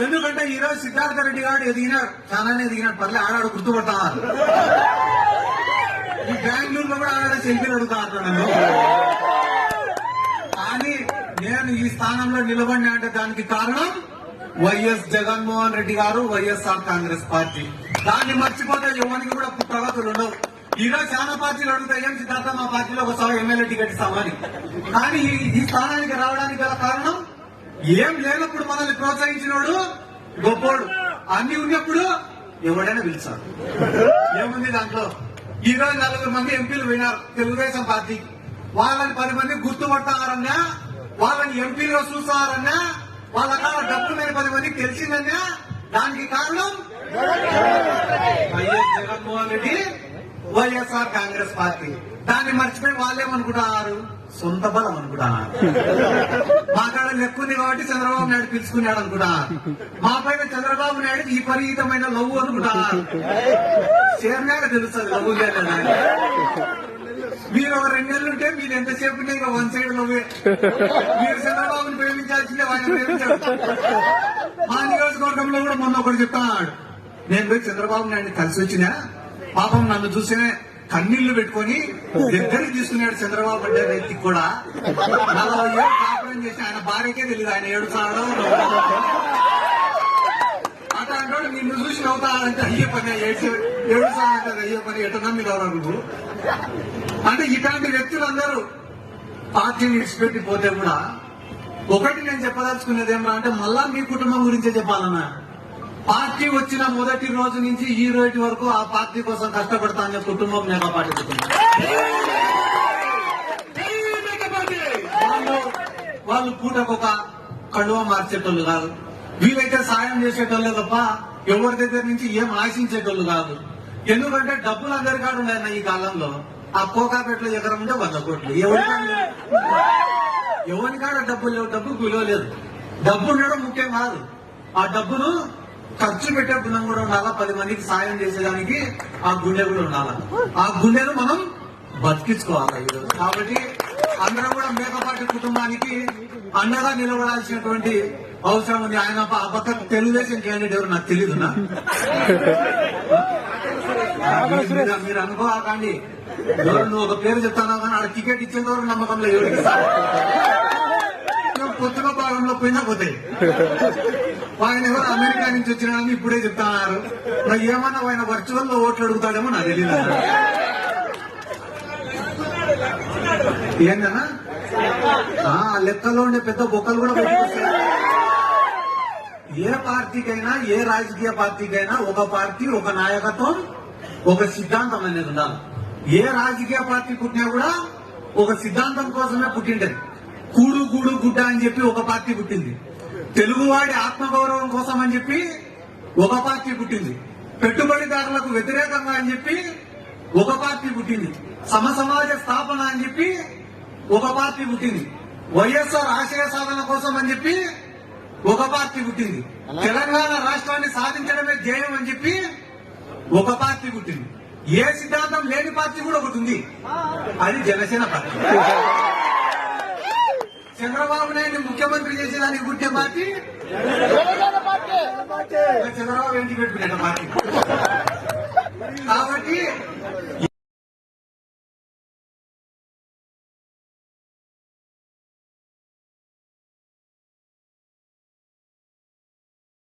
ఎందుకంటే ఈ రోజు సిద్ధార్థ రెడ్డి గారు ఎదిగినాడు, చాలానే ఎదిగినాడు, పర్లే ఆడాడు గుర్తుపడతారు. ఈ బెంగళూరులో కూడా ఆడాడు సెల్ఫీలు అడుగుతారు నన్ను. కానీ నేను ఈ స్థానంలో నిలబడినా అంటే దానికి కారణం వైఎస్ జగన్మోహన్ రెడ్డి గారు, వైఎస్ఆర్ కాంగ్రెస్ పార్టీ. దాన్ని మర్చిపోతే ఎవరికి కూడా ప్రగతులు ఉండవు. ఈరోజు చాలా పార్టీలు అడుగుతాయి, ఏం సిద్ధార్థ మా పార్టీలో ఒక ఎమ్మెల్యే టికెట్ ఇస్తామని. కానీ ఈ స్థానానికి రావడానికి గల కారణం ఏం లేనప్పుడు మనల్ని ప్రోత్సహించినోడు గొప్పోడు, అన్ని ఉన్నప్పుడు ఎవడైనా పిలిచాడు. ఏముంది దాంట్లో? ఈ రోజు 4 మంది ఎంపీలు పోయినారు తెలుగుదేశం పార్టీ. వాళ్ళని 10 మంది గుర్తుపడతారన్నా, వాళ్ళని ఎంపీలుగా చూస్తారన్నా, వాళ్ళ కాడ డబ్బు లేని 10 మందికి తెలిసిందన్నా దానికి కారణం వైఎస్ జగన్మోహన్ రెడ్డి, వైఎస్ఆర్ కాంగ్రెస్ పార్టీ. దాన్ని మర్చిపోయి వాళ్ళేమనుకుంటున్నారు, సొంత బలం అనుకుంటున్నారు. మా కాడ లెక్కుంది కాబట్టి చంద్రబాబు నాయుడు పిలుచుకున్నాడు అనుకుంటున్నారు. మా పైన చంద్రబాబు నాయుడు ఈ పరిహితమైన లవ్వు అనుకుంటున్నారు. చేరినాక తెలుస్తుంది లవ్వు లేదా. మీరు ఒక 2 నెలలు ఉంటే మీరు ఎంతసేపు ఉంటే ఇంకా 1 సైడ్ లవ్వే. మీరు చంద్రబాబుని ప్రేమించాల్సిందే, ఆయన ప్రేమించాడు. మా నియోజకవర్గంలో కూడా మొన్న ఒకటి చెప్తాడు, నేను పోయి చంద్రబాబు నాయుడిని కలిసి వచ్చినా పాపం నన్ను చూసినే కన్నీళ్లు పెట్టుకుని దగ్గరికి తీసుకున్నాడు చంద్రబాబు అంటే వ్యక్తికి కూడా. 40 ఏళ్ళు కాపురం చేసి ఆయన భార్యకే తెలియదు ఆయన ఏడుస్తాడో. అట్లాంటి నిన్ను చూసి నవ్వుతాడంటే అయ్యే పని, ఏడుస్తాడంటే అయ్యే పని, ఎటు నమ్మి నువ్వు అంటే. ఇట్లాంటి వ్యక్తులందరూ పార్టీని విడిచిపెట్టి పోతే కూడా ఒకటి నేను చెప్పదలుచుకునేది ఏమన్నా అంటే, మళ్ళా మీ కుటుంబం గురించే చెప్పాలన్నా. పార్టీ వచ్చిన మొదటి రోజు నుంచి ఈ రోజు వరకు ఆ పార్టీ కోసం కష్టపడతా అనే కుటుంబం మేఘా పార్టీ కుటుంబం. వాళ్ళు పూటకొక కడువ మార్చేటోళ్ళు కాదు, వీలైతే సాయం చేసేటోళ్ళే తప్ప ఎవరి దగ్గర నుంచి ఏం ఆశించేటోళ్ళు కాదు. ఎందుకంటే డబ్బులు అందరి కాడు ఉన్నాయి ఈ కాలంలో. ఆ కోకాపేటలో ఎకరం ఉంటే 100 కోట్లు. ఎవరి కాడ డబ్బులు లేవు, డబ్బుకు విలువ లేదు. డబ్బు ఉండడం ముఖ్యం కాదు, ఆ డబ్బును ఖర్చు పెట్టే గుణం కూడా ఉండాలా. 10 మందికి సాయం చేసేదానికి ఆ గుండె కూడా ఉండాలా. ఆ గుండెను మనం బతికించుకోవాలి ఈరోజు. కాబట్టి అందరం కూడా మేకపాటి కుటుంబానికి అండగా నిలబడాల్సినటువంటి అవసరం ఉంది. ఆయన ఆ పక్క తెలుగుదేశం క్యాండిడేట్ ఎవరు నాకు తెలీదున్నా, మీరు అనుకోకండి. ఎవరు నువ్వు ఒక పేరు చెప్తాను కానీ ఆడ టికెట్ ఇచ్చేంత వరకు నమ్మకంలో ఎవరికి కొత్తగా భాగంలో పోయినా పోతాయి. ఆయన ఎవరు అమెరికా నుంచి వచ్చినాడని ఇప్పుడే చెప్తున్నారు. నాకు ఏమన్నా ఆయన వర్చువల్ లో ఓట్లు అడుగుతాడేమో నాకు తెలియదు. ఏందన్నా లెక్కలో ఉండే పెద్ద బొక్కలు కూడా పెట్టుకొస్తాయి. ఏ పార్టీకైనా, ఏ రాజకీయ పార్టీకైనా ఒక పార్టీ, ఒక నాయకత్వం, ఒక సిద్ధాంతం అనేది ఉండాలి. ఏ రాజకీయ పార్టీ పుట్టినా కూడా ఒక సిద్ధాంతం కోసమే పుట్టింటది. కూడు గూడు గుడ్డ అని చెప్పి ఒక పార్టీ పుట్టింది. తెలుగువాడి ఆత్మగౌరవం కోసం అని చెప్పి ఒక పార్టీ పుట్టింది. పెట్టుబడిదారులకు వ్యతిరేకంగా అని చెప్పి ఒక పార్టీ పుట్టింది. సమసమాజ స్థాపన అని చెప్పి ఒక పార్టీ పుట్టింది. వైఎస్ఆర్ ఆశయ సాధన కోసం అని చెప్పి ఒక పార్టీ పుట్టింది. తెలంగాణ రాష్ట్రాన్ని సాధించడమే ధ్యేయం అని చెప్పి ఒక పార్టీ పుట్టింది. ఏ సిద్ధాంతం లేని పార్టీ కూడా ఒకటి ఉంది, అది జనసేన పార్టీ. చంద్రబాబు నాయుడు ముఖ్యమంత్రి చేసేదానికి పుట్టే పార్టీ చంద్రబాబు ఏంటి పెట్టుకునే పార్టీ.